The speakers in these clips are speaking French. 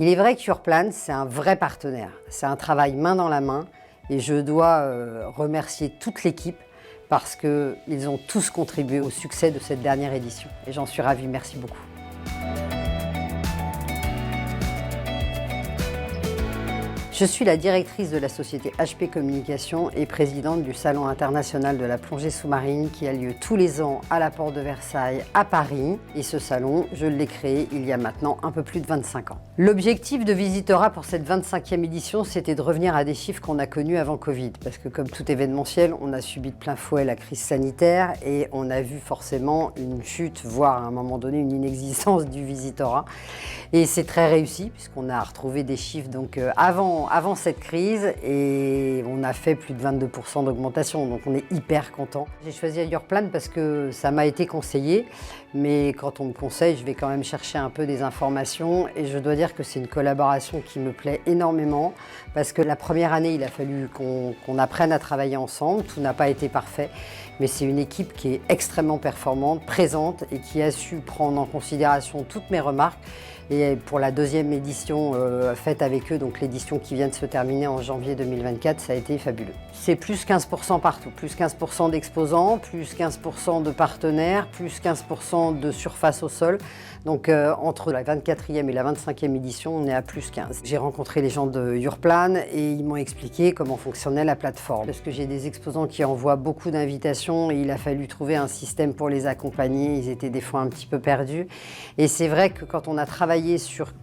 Il est vrai que Yourplan, c'est un vrai partenaire. C'est un travail main dans la main et je dois remercier toute l'équipe parce qu'ils ont tous contribué au succès de cette dernière édition. Et j'en suis ravie, merci beaucoup. Je suis la directrice de la société HP Communication et présidente du Salon international de la plongée sous-marine qui a lieu tous les ans à la Porte de Versailles à Paris. Et ce salon, je l'ai créé il y a maintenant un peu plus de 25 ans. L'objectif de Visitora pour cette 25e édition, c'était de revenir à des chiffres qu'on a connus avant Covid. Parce que comme tout événementiel, on a subi de plein fouet la crise sanitaire et on a vu forcément une chute, voire à un moment donné une inexistence du Visitora. Et c'est très réussi puisqu'on a retrouvé des chiffres donc avant cette crise et on a fait plus de 22% d'augmentation, donc on est hyper content. J'ai choisi Yourplan parce que ça m'a été conseillé, mais quand on me conseille, je vais quand même chercher un peu des informations et je dois dire que c'est une collaboration qui me plaît énormément parce que la première année, il a fallu qu'on apprenne à travailler ensemble, tout n'a pas été parfait, mais c'est une équipe qui est extrêmement performante, présente et qui a su prendre en considération toutes mes remarques. Et pour la deuxième édition faite avec eux, donc l'édition qui vient de se terminer en janvier 2024, ça a été fabuleux. C'est plus 15% partout, plus 15% d'exposants, plus 15% de partenaires, plus 15% de surface au sol. Donc entre la 24e et la 25e édition, on est à plus 15. J'ai rencontré les gens de Yourplan et ils m'ont expliqué comment fonctionnait la plateforme. Parce que j'ai des exposants qui envoient beaucoup d'invitations et il a fallu trouver un système pour les accompagner. Ils étaient des fois un petit peu perdus. Et c'est vrai que quand on a travaillé sur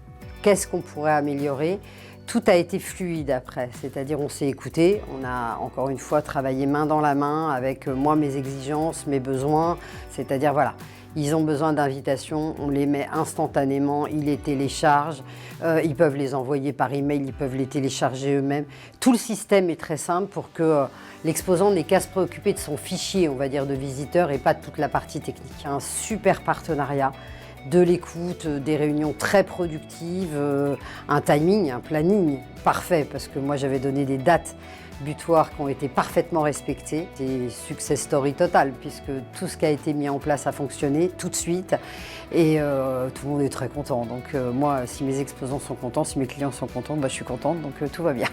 qu'est-ce qu'on pourrait améliorer, tout a été fluide après, c'est-à-dire on s'est écouté, on a encore une fois travaillé main dans la main avec moi, mes exigences, mes besoins, c'est-à-dire voilà, ils ont besoin d'invitations, on les met instantanément, ils les téléchargent, ils peuvent les envoyer par email, ils peuvent les télécharger eux-mêmes. Tout le système est très simple pour que l'exposant n'ait qu'à se préoccuper de son fichier, on va dire, de visiteur et pas de toute la partie technique. Un super partenariat, de l'écoute, des réunions très productives, un timing, un planning parfait parce que moi j'avais donné des dates butoirs qui ont été parfaitement respectées. C'est success story total puisque tout ce qui a été mis en place a fonctionné tout de suite et tout le monde est très content. Donc moi, si mes exposants sont contents, si mes clients sont contents, je suis contente, donc tout va bien.